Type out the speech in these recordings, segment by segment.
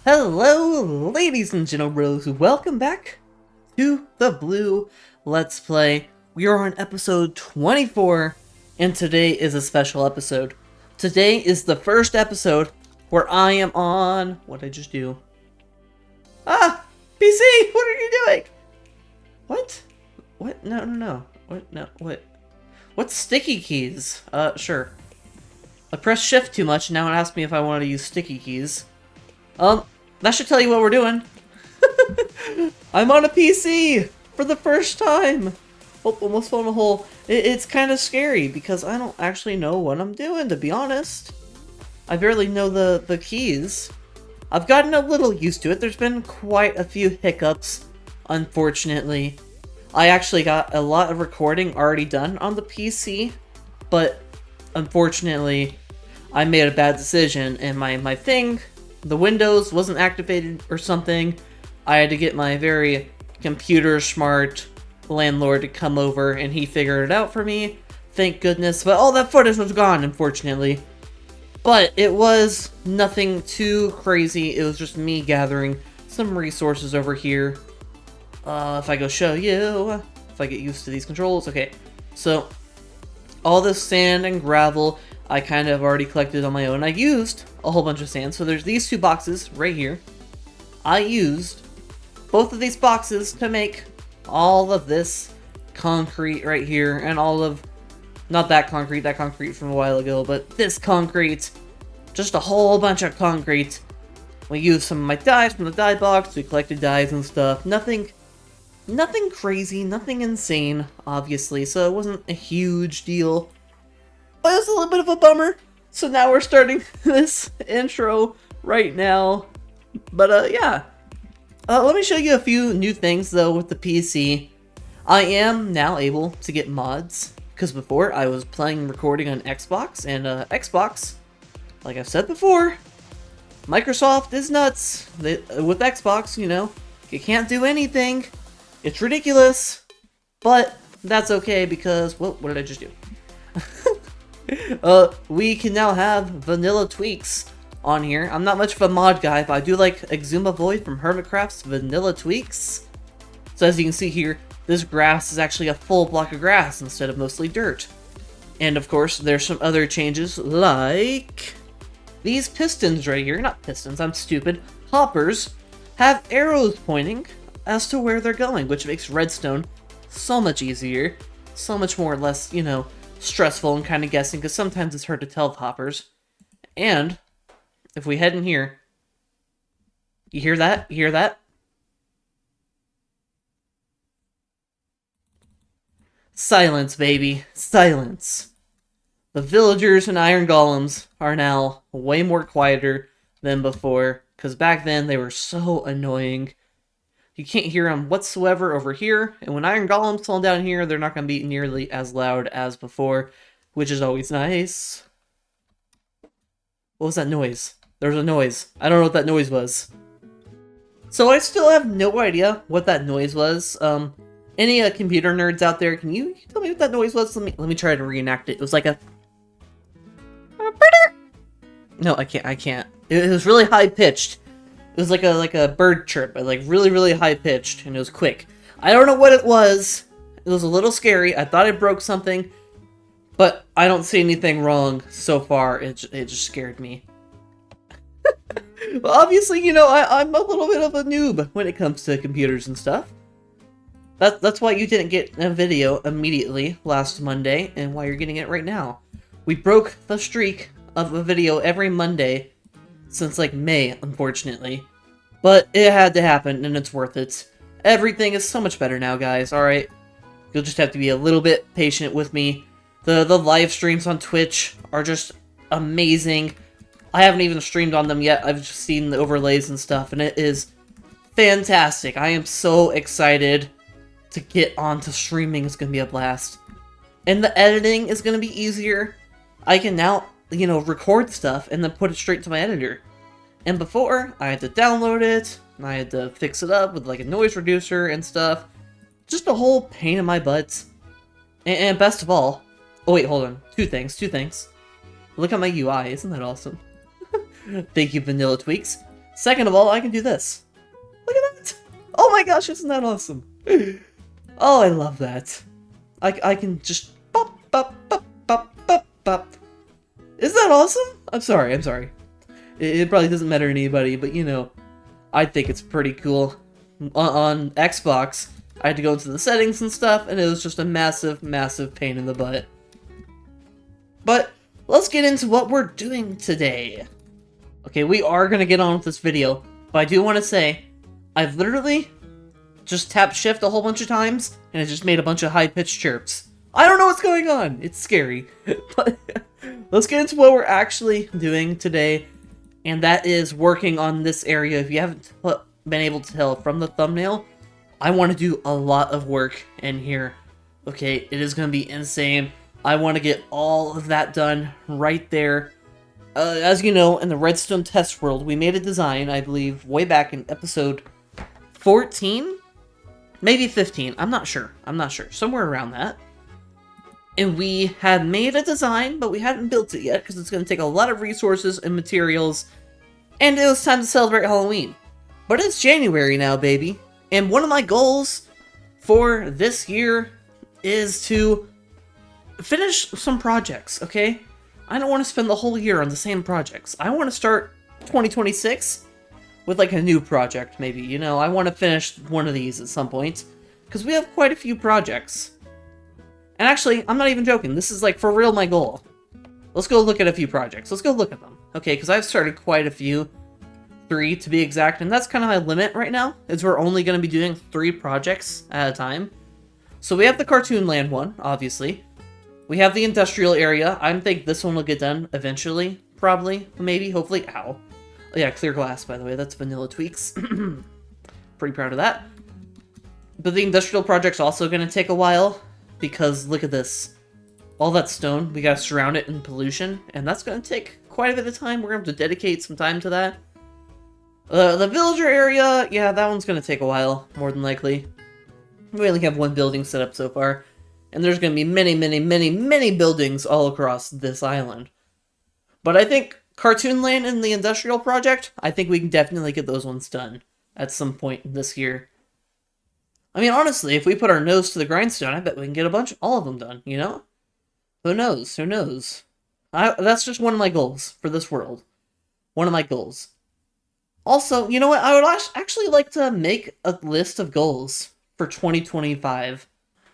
Hello, ladies and gentlemen, welcome back to the Blue Let's Play. We are on episode 24, and today is a special episode. Today is the first episode where I am on... What did I just do? Ah! PC! What are you doing? What? What? No. What? No, what? What's sticky keys? Sure. I pressed shift too much, and now it asks me if I want to use sticky keys. That should tell you what we're doing. I'm on a PC for the first time. Oh, almost fell in a hole. It's kind of scary because I don't actually know what I'm doing, to be honest. I barely know the keys. I've gotten a little used to it. There's been quite a few hiccups, unfortunately. I actually got a lot of recording already done on the PC, but unfortunately, I made a bad decision and my thing... The Windows wasn't activated or something. I had to get my very computer smart landlord to come over and he figured it out for me. Thank goodness. But all that footage was gone, unfortunately. But it was nothing too crazy. It was just me gathering some resources over here. If I go show you, if I get used to these controls. Okay, so all this sand and gravel I kind of already collected on my own. I used a whole bunch of sand. So there's these two boxes right here. I used both of these boxes to make all of this concrete right here. And all of, not that concrete from a while ago, but this concrete. Just a whole bunch of concrete. We used some of my dyes from the dye box. We collected dyes and stuff. Nothing crazy, nothing insane, obviously. So it wasn't a huge deal. But it was a little bit of a bummer. So now we're starting this intro right now. But yeah. Let me show you a few new things though with the PC. I am now able to get mods. Because before I was playing and recording on Xbox. And Xbox, like I've said before, Microsoft is nuts. With Xbox, you know, you can't do anything. It's ridiculous. But that's okay because, well, what did I just do? We can now have vanilla tweaks on here. I'm not much of a mod guy, but I do like Exuma Void from Hermitcraft's vanilla tweaks. So as you can see here, this grass is actually a full block of grass instead of mostly dirt. And of course, there's some other changes like these pistons right here. Not pistons, I'm stupid. Hoppers have arrows pointing as to where they're going, which makes redstone so much easier. So much more or less, you know, stressful and kind of guessing, because sometimes it's hard to tell with hoppers. And if we head in here, you hear that? You hear that? Silence, baby. Silence. The villagers and iron golems are now way more quieter than before, because back then they were so annoying. You can't hear them whatsoever over here, and when iron golems fall down here, they're not going to be nearly as loud as before, which is always nice. What was that noise? There was a noise. I don't know what that noise was. So I still have no idea what that noise was. Any computer nerds out there, can you tell me what that noise was? Let me try to reenact it. It was like a... No, I can't. It was really high-pitched. It was like a bird chirp, but like really high pitched, and it was quick. I don't know what it was. It was a little scary. I thought I broke something, but I don't see anything wrong so far. It just scared me. Well, obviously, you know, I'm a little bit of a noob when it comes to computers and stuff. That's why you didn't get a video immediately last Monday, and why you're getting it right now. We broke the streak of a video every Monday since like May, unfortunately. But it had to happen, and it's worth it. Everything is so much better now, guys, alright? You'll just have to be a little bit patient with me. The live streams on Twitch are just amazing. I haven't even streamed on them yet. I've just seen the overlays and stuff, and it is fantastic. I am so excited to get onto streaming. It's going to be a blast. And the editing is going to be easier. I can now, you know, record stuff and then put it straight to my editor. And before, I had to download it, and I had to fix it up with like a noise reducer and stuff. Just a whole pain in my butt. And best of all, oh wait, hold on. Two things. Look at my UI, isn't that awesome? Thank you, Vanilla Tweaks. Second of all, I can do this. Look at that! Oh my gosh, isn't that awesome? Oh, I love that. I can just pop, pop, pop, pop, pop, pop. Isn't that awesome? I'm sorry. It probably doesn't matter to anybody, but you know, I think it's pretty cool. On Xbox, I had to go into the settings and stuff, and it was just a massive, massive pain in the butt. But let's get into what we're doing today. Okay, we are going to get on with this video, but I do want to say, I've literally just tapped shift a whole bunch of times, and it just made a bunch of high-pitched chirps. I don't know what's going on! It's scary. But let's get into what we're actually doing today, and that is working on this area. If you haven't been able to tell from the thumbnail, I want to do a lot of work in here. Okay, it is going to be insane. I want to get all of that done right there. As you know, in the redstone test world, we made a design, I believe, way back in episode 14? Maybe 15, I'm not sure, somewhere around that. And we had made a design, but we hadn't built it yet, because it's going to take a lot of resources and materials, and it was time to celebrate Halloween. But it's January now, baby, and one of my goals for this year is to finish some projects, okay? I don't want to spend the whole year on the same projects. I want to start 2026 with like a new project, maybe, you know? I want to finish one of these at some point, because we have quite a few projects. And actually, I'm not even joking, this is like for real my goal. Let's go look at a few projects, let's go look at them. Okay, because I've started quite a few, 3 to be exact, and that's kind of my limit right now, is we're only going to be doing 3 projects at a time. So we have the Cartoon Land one, obviously. We have the industrial area. I think this one will get done eventually. Probably. Maybe. Hopefully. Ow. Oh, yeah, clear glass, by the way. That's Vanilla Tweaks. Pretty proud of that. But the industrial project's also going to take a while. Because, look at this. All that stone, we got to surround it in pollution. And that's going to take quite a bit of time. We're going to have to dedicate some time to that. The villager area, yeah, that one's going to take a while. More than likely. We only have one building set up so far. And there's going to be many buildings all across this island. But I think Cartoon Land and the Industrial Project, I think we can definitely get those ones done at some point this year. I mean, honestly, if we put our nose to the grindstone, I bet we can get all of them done, you know? Who knows? Who knows? That's just one of my goals for this world. One of my goals. Also, you know what? I would actually like to make a list of goals for 2025.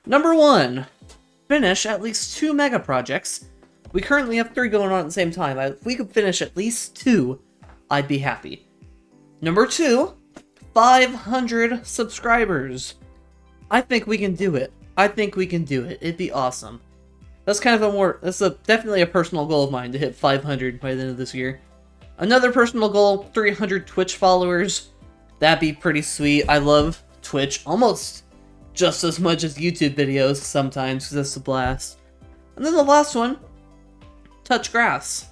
Number 1, finish at least 2 mega projects. We currently have 3 going on at the same time. If we could finish at least 2, I'd be happy. Number 2, 500 subscribers. I think we can do it. It'd be awesome. That's kind of definitely a personal goal of mine to hit 500 by the end of this year. Another personal goal, 300 Twitch followers. That'd be pretty sweet. I love Twitch almost just as much as YouTube videos sometimes, because it's a blast. And then the last one, touch grass.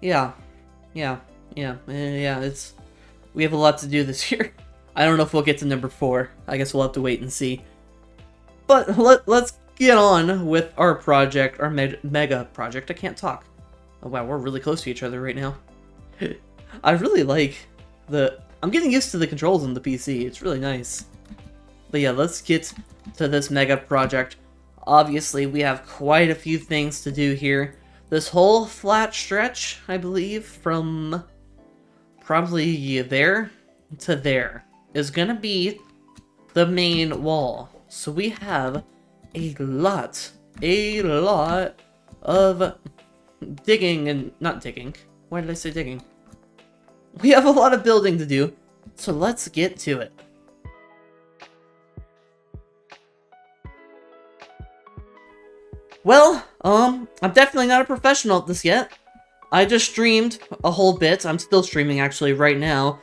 Yeah, we have a lot to do this year. I don't know if we'll get to number 4. I guess we'll have to wait and see. But let's get on with our project, our mega project. I can't talk. Oh wow, we're really close to each other right now. I really like I'm getting used to the controls on the PC. It's really nice. But yeah, let's get to this mega project. Obviously, we have quite a few things to do here. This whole flat stretch, I believe, from probably there to there, is gonna be the main wall. So we have a lot of digging and not digging. Why did I say digging? We have a lot of building to do, so let's get to it. Well, I'm definitely not a professional at this yet. I just streamed a whole bit. I'm still streaming actually right now.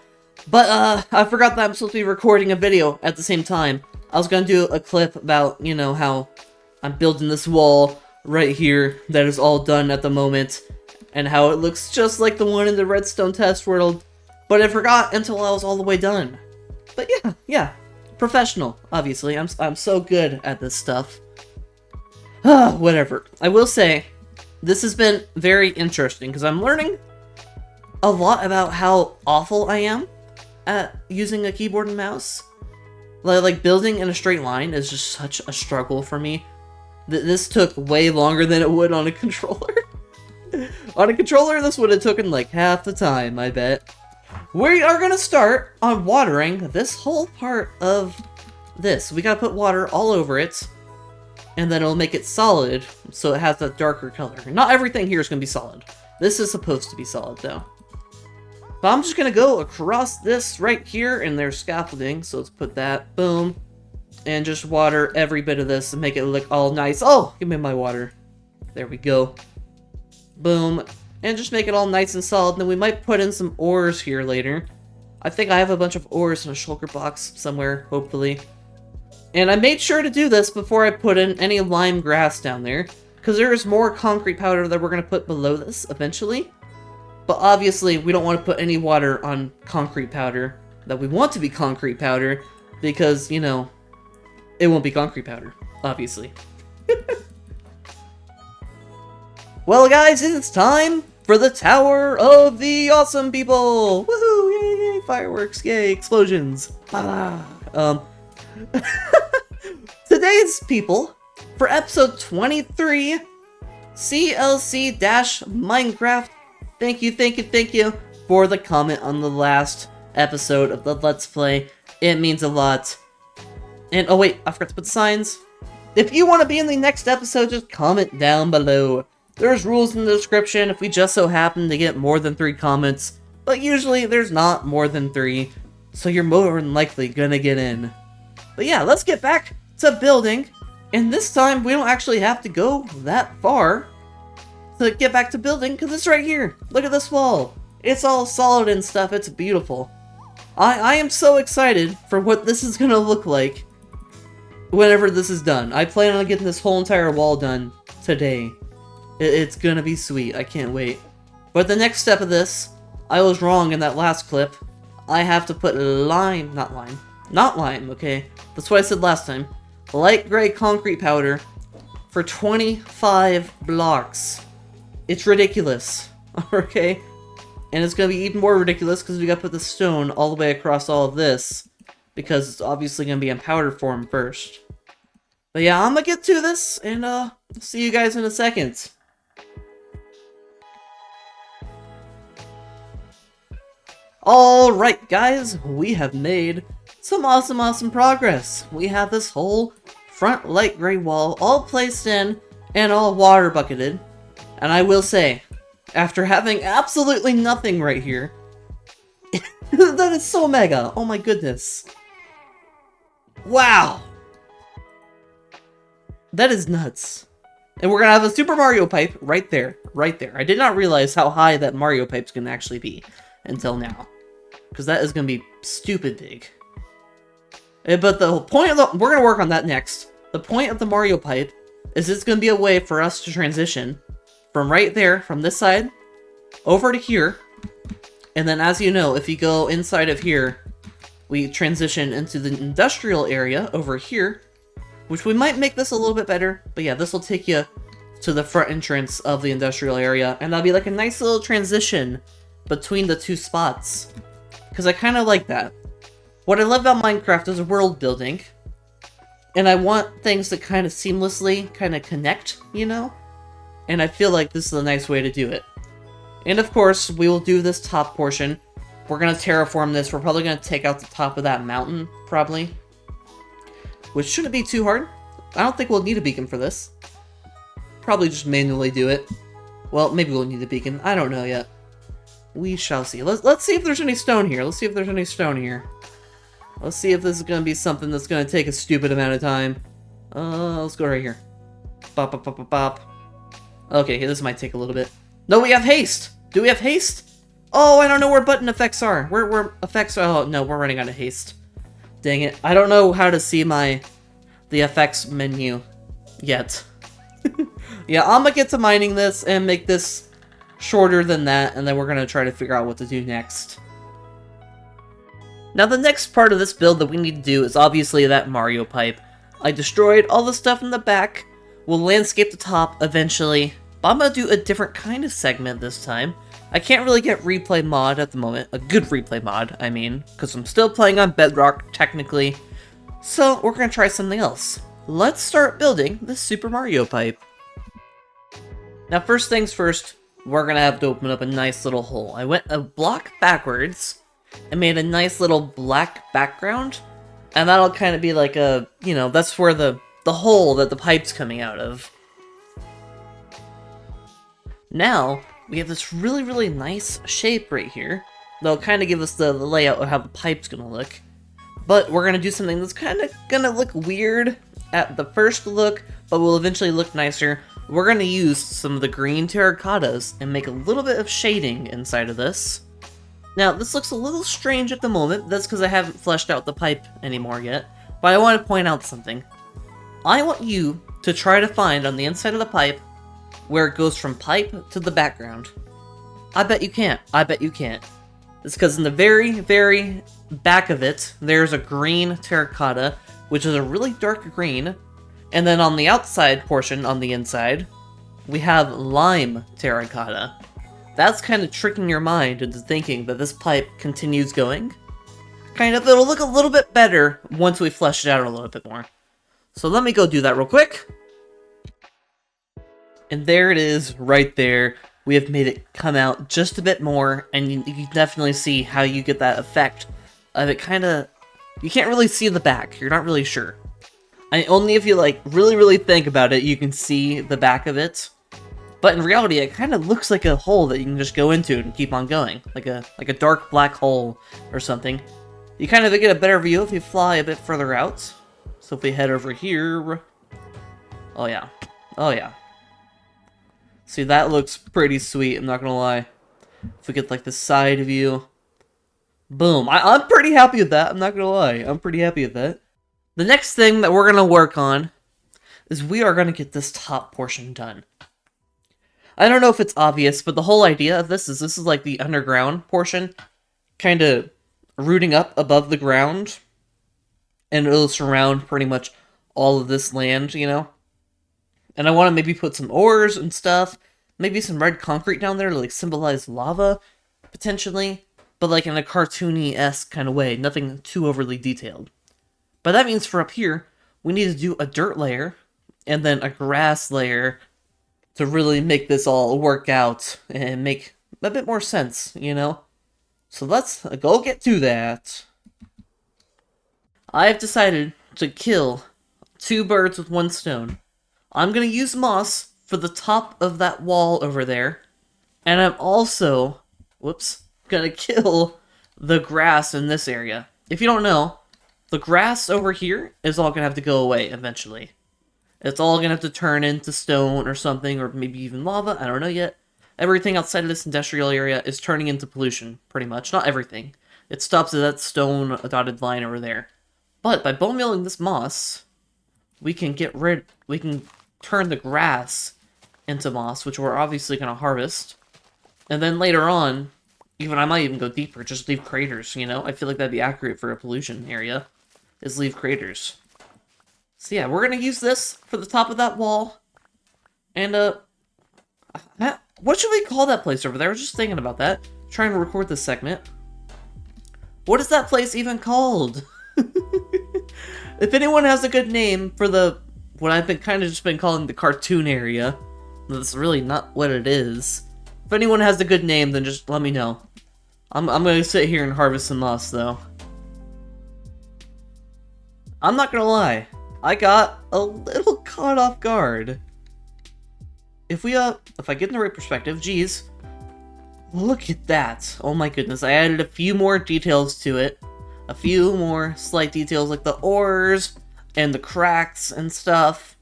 But I forgot that I'm supposed to be recording a video at the same time. I was gonna do a clip about, you know, how I'm building this wall right here that is all done at the moment, and how it looks just like the one in the redstone test world, but I forgot until I was all the way done. But yeah, professional, obviously. I'm so good at this stuff. Whatever. I will say, this has been very interesting, because I'm learning a lot about how awful I am at using a keyboard and mouse. Like building in a straight line is just such a struggle for me. This took way longer than it would on a controller. On a controller, this would have taken like half the time, I bet. We are gonna start on watering this whole part of this. We gotta put water all over it, and then it'll make it solid, so it has a darker color. Not everything here is gonna be solid. This is supposed to be solid, though. But I'm just gonna go across this right here, and there's scaffolding, so let's put that, boom, and just water every bit of this and make it look all nice. Oh, give me my water. There we go. Boom. And just make it all nice and solid. Then we might put in some ores here later. I think I have a bunch of ores in a shulker box somewhere, hopefully. And I made sure to do this before I put in any lime grass down there, because there is more concrete powder that we're going to put below this eventually. But obviously, we don't want to put any water on concrete powder that we want to be concrete powder, because, you know, it won't be concrete powder, obviously. Well, guys, it's time for the Tower of the Awesome People! Woohoo! Yay, yay! Fireworks! Yay! Explosions! Today's people, for episode 23, CLC-Minecraft, thank you for the comment on the last episode of the Let's Play. It means a lot. And, oh wait, I forgot to put signs. If you want to be in the next episode, just comment down below. There's rules in the description if we just so happen to get more than 3 comments, but usually there's not more than 3, so you're more than likely gonna get in. But yeah, let's get back to building, and this time we don't actually have to go that far to get back to building, because it's right here. Look at this wall. It's all solid and stuff, it's beautiful. I am so excited for what this is gonna look like whenever this is done. I plan on getting this whole entire wall done today. It's gonna be sweet, I can't wait. But the next step of this, I was wrong in that last clip. I have to put not lime, okay? That's what I said last time. Light gray concrete powder for 25 blocks. It's ridiculous, okay? And it's gonna be even more ridiculous because we gotta put the stone all the way across all of this, because it's obviously gonna be in powder form first. But yeah, I'm gonna get to this, and see you guys in a second. Alright guys, we have made some awesome progress. We have this whole front light gray wall all placed in and all water bucketed. And I will say, after having absolutely nothing right here, that is so mega. Oh my goodness. Wow. That is nuts. And we're gonna have a Super Mario pipe right there. Right there. I did not realize how high that Mario pipe's gonna actually be until now. Because that is going to be stupid big. But the point of we're going to work on that next. The point of the Mario pipe is it's going to be a way for us to transition from right there, from this side, over to here. And then as you know, if you go inside of here, we transition into the industrial area over here, which we might make this a little bit better. But yeah, this will take you to the front entrance of the industrial area. And that'll be like a nice little transition between the 2 spots. Because I kind of like that. What I love about Minecraft is world building. And I want things to kind of seamlessly kind of connect, you know? And I feel like this is a nice way to do it. And of course, we will do this top portion. We're going to terraform this. We're probably going to take out the top of that mountain, probably. Which shouldn't be too hard. I don't think we'll need a beacon for this. Probably just manually do it. Well, maybe we'll need a beacon. I don't know yet. We shall see. Let's see if there's any stone here. Let's see if there's any stone here. Let's see if this is going to be something that's going to take a stupid amount of time. Let's go right here. Bop, bop, bop, bop, bop. Okay, this might take a little bit. No, we have haste! Do we have haste? Oh, I don't know where button effects are. Where effects are? Oh, no, we're running out of haste. Dang it. I don't know how to see the effects menu yet. Yeah, I'm gonna get to mining this and make this shorter than that, and then we're gonna try to figure out what to do next. Now the next part of this build that we need to do is obviously that Mario pipe. I destroyed all the stuff in the back. We'll landscape the top eventually, but I'm gonna do a different kind of segment this time. I can't really get replay mod at the moment, a good replay mod, I mean, because I'm still playing on Bedrock, technically. So we're gonna try something else. Let's start building the Super Mario pipe. Now first things first, we're gonna have to open up a nice little hole. I went a block backwards and made a nice little black background, and that'll kind of be like a, you know, that's where the hole that the pipe's coming out of. Now, we have this really nice shape right here. That'll kind of give us the layout of how the pipe's gonna look. But we're gonna do something that's kind of gonna look weird at the first look, but will eventually look nicer. We're gonna use some of the green terracottas and make a little bit of shading inside of this. Now, this looks a little strange at the moment. That's because I haven't fleshed out the pipe anymore yet. But I want to point out something. I want you to try to find on the inside of the pipe where it goes from pipe to the background. I bet you can't. I bet you can't. It's because in the very back of it, there's a green terracotta, which is a really dark green. And then on the outside portion, on the inside, we have lime terracotta. That's kind of tricking your mind into thinking that this pipe continues going. Kind of, it'll look a little bit better once we flesh it out a little bit more. So let me go do that real quick. And there it is, right there. We have made it come out just a bit more, and you can definitely see how you get that effect of it kind of... You can't really see the back, you're not really sure. And only if you like really think about it, you can see the back of it. But in reality, it kind of looks like a hole that you can just go into and keep on going. Like a dark black hole or something. You kind of get a better view if you fly a bit further out. So if we head over here... Oh yeah. Oh yeah. See, that looks pretty sweet, I'm not gonna lie. If we get like the side view. Boom. I'm pretty happy with that, I'm not gonna lie. I'm pretty happy with that. The next thing that we're gonna work on is we are gonna get this top portion done. I don't know if it's obvious, but the whole idea of this is like the underground portion, kind of rooting up above the ground, and it'll surround pretty much all of this land, you know? And I want to maybe put some ores and stuff, maybe some red concrete down there to like symbolize lava, potentially, but like in a cartoony-esque kind of way, nothing too overly detailed. But that means for up here, we need to do a dirt layer, and then a grass layer, to really make this all work out and make a bit more sense, you know? So let's go get to that. I've decided to kill 2 birds with 1 stone. I'm gonna use moss for the top of that wall over there, and I'm also, gonna kill the grass in this area. If you don't know, the grass over here is all gonna have to go away eventually. It's all gonna have to turn into stone or something, or maybe even lava, I don't know yet. Everything outside of this industrial area is turning into pollution, pretty much. Not everything. It stops at that stone dotted line over there. But by bone mealing this moss, we can turn the grass into moss, which we're obviously gonna harvest. And then later on, I might even go deeper, just leave craters, you know? I feel like that'd be accurate for a pollution area, is leave craters. So yeah, we're gonna use this for the top of that wall. And, what should we call that place over there? I was just thinking about that. Trying to record this segment. What is that place even called? If anyone has a good name for what I've been calling the cartoon area, that's really not what it is. If anyone has a good name, then just let me know. I'm gonna sit here and harvest some moss, though. I'm not gonna lie. I got a little caught off guard. If I get in the right perspective, geez, look at that. Oh my goodness, I added a few more details to it. A few more slight details like the ores and the cracks and stuff.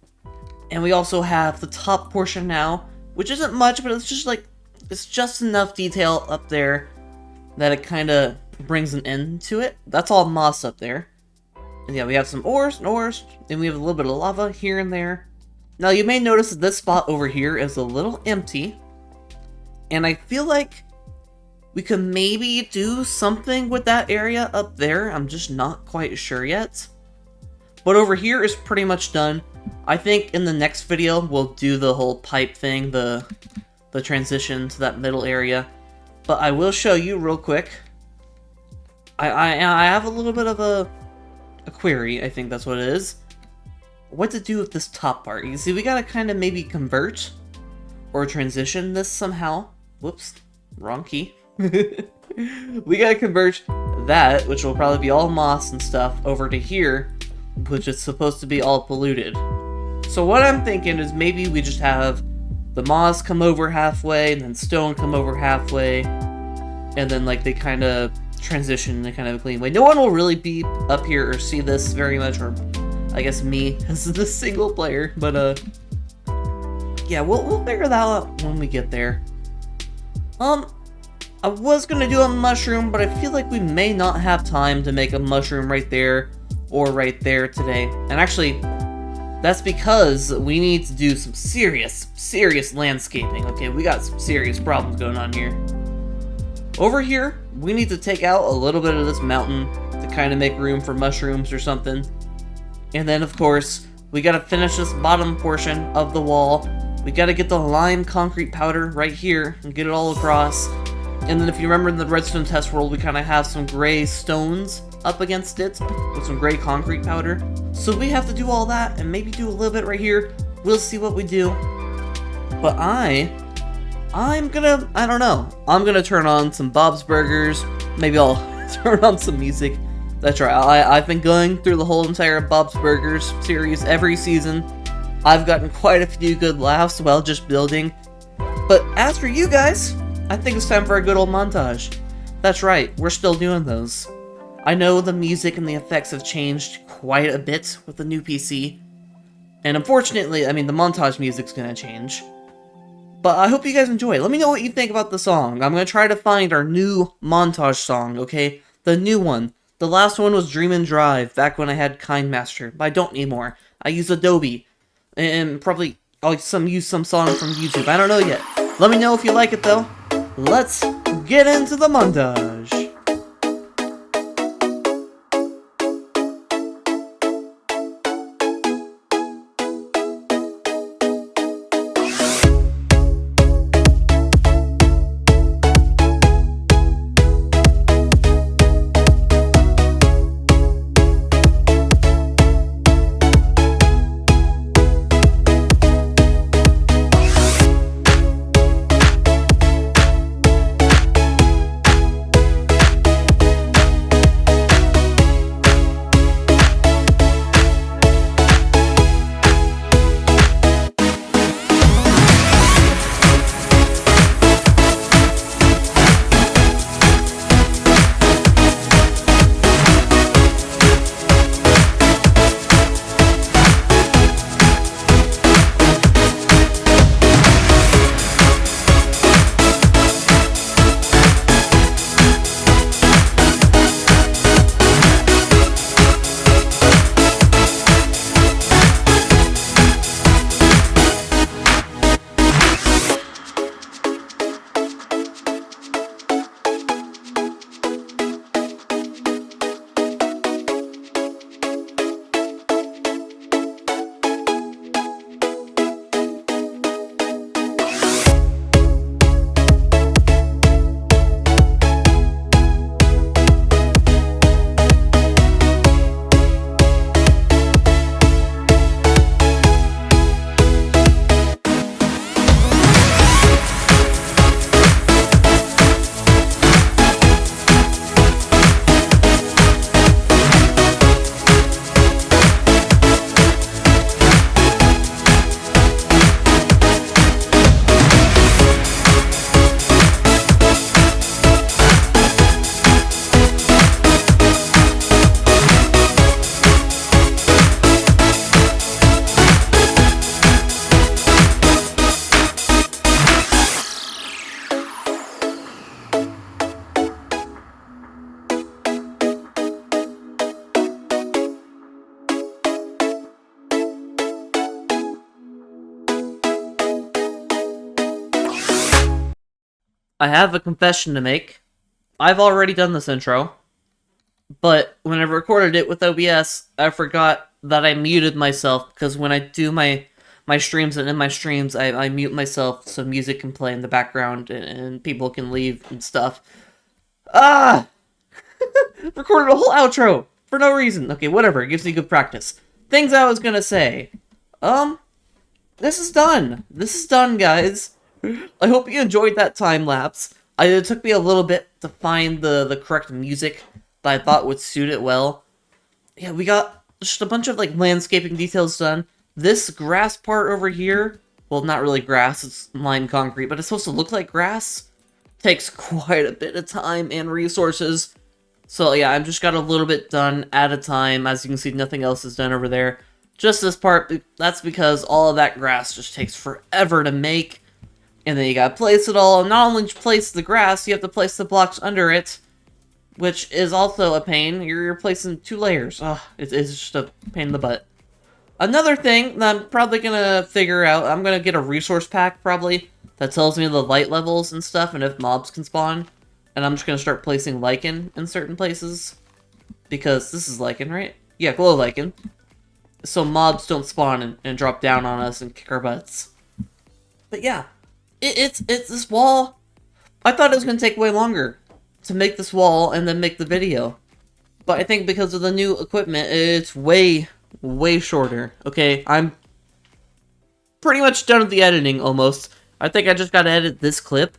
And we also have the top portion now, which isn't much, but it's just enough detail up there that it kind of brings an end to it. That's all moss up there. And yeah, we have some ores, and we have a little bit of lava here and there. Now, you may notice that this spot over here is a little empty. And I feel like we could maybe do something with that area up there. I'm just not quite sure yet. But over here is pretty much done. I think in the next video, we'll do the whole pipe thing, the transition to that middle area. But I will show you real quick. I have a little bit of a query, I think that's what it is. What to do with this top part. You see, we gotta kind of maybe convert or transition this somehow. Whoops, wrong key. We gotta convert that, which will probably be all moss and stuff, over to here, which is supposed to be all polluted. So what I'm thinking is maybe we just have the moss come over halfway, and then stone come over halfway, and then like they kind of transition in kind of a clean way. No one will really be up here or see this very much, or I guess me as the single player, but yeah, we'll figure that out when we get there. I was gonna do a mushroom, but I feel like we may not have time to make a mushroom right there or right there today. And actually, that's because we need to do some serious landscaping. Okay, we got some serious problems going on here. Over here, we need to take out a little bit of this mountain to kind of make room for mushrooms or something. And then, of course, we gotta finish this bottom portion of the wall. We gotta get the lime concrete powder right here and get it all across. And then if you remember in the redstone test world, we kind of have some gray stones up against it with some gray concrete powder. So we have to do all that and maybe do a little bit right here. We'll see what we do. But I'm gonna, I don't know. I'm gonna turn on some Bob's Burgers. Maybe I'll turn on some music. That's right, I've been going through the whole entire Bob's Burgers series every season. I've gotten quite a few good laughs while just building. But as for you guys, I think it's time for a good old montage. That's right, we're still doing those. I know the music and the effects have changed quite a bit with the new PC. And unfortunately, I mean, the montage music's gonna change. But I hope you guys enjoy it. Let me know what you think about the song. I'm gonna try to find our new montage song, okay? The new one. The last one was Dreamin' Drive, back when I had KindMaster, but I don't anymore. I use Adobe. And probably I'll use some song from YouTube. I don't know yet. Let me know if you like it, though. Let's get into the montage. I have a confession to make. I've already done this intro, but when I recorded it with OBS, I forgot that I muted myself, because when I do my my streams, and in my streams, I mute myself so music can play in the background and people can leave and stuff. Ah! Recorded a whole outro for no reason. Okay, whatever. It gives me good practice. Things I was gonna say. This is done. This is done, guys. I hope you enjoyed that time lapse. It took me a little bit to find the correct music that I thought would suit it well. Yeah, we got just a bunch of like landscaping details done. This grass part over here, well, not really grass, it's lime concrete, but it's supposed to look like grass. Takes quite a bit of time and resources. So yeah, I've just got a little bit done at a time. As you can see, nothing else is done over there. Just this part, that's because all of that grass just takes forever to make. And then you gotta place it all. Not only place the grass, you have to place the blocks under it, which is also a pain. You're placing 2 layers. Ugh, it's just a pain in the butt. Another thing that I'm probably gonna figure out, I'm gonna get a resource pack, probably, that tells me the light levels and stuff, and if mobs can spawn. And I'm just gonna start placing lichen in certain places. Because this is lichen, right? Yeah, glow lichen. So mobs don't spawn and drop down on us and kick our butts. But yeah, it's this wall. I thought it was gonna take way longer to make this wall and then make the video. But I think because of the new equipment, it's way shorter. Okay, I'm pretty much done with the editing, almost. I think I just gotta edit this clip,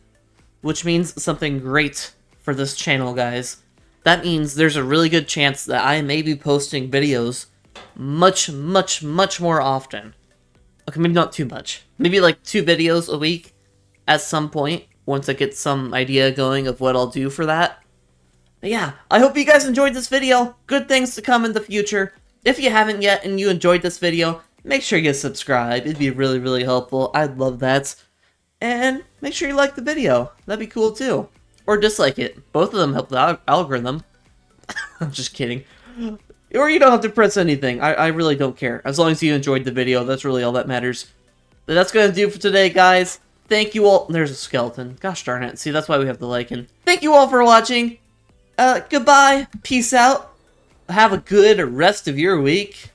which means something great for this channel, guys. That means there's a really good chance that I may be posting videos much more often. Okay, maybe not too much. Maybe like 2 videos a week at some point, once I get some idea going of what I'll do for that. But yeah, I hope you guys enjoyed this video. Good things to come in the future. If you haven't yet and you enjoyed this video, make sure you subscribe. It'd be really helpful. I'd love that. And make sure you like the video. That'd be cool too. Or dislike it. Both of them help the algorithm. I'm just kidding. Or you don't have to press anything. I really don't care. As long as you enjoyed the video, that's really all that matters. But that's gonna do for today, guys. Thank you all. There's a skeleton. Gosh darn it. See, that's why we have the lichen. Thank you all for watching. Goodbye. Peace out. Have a good rest of your week.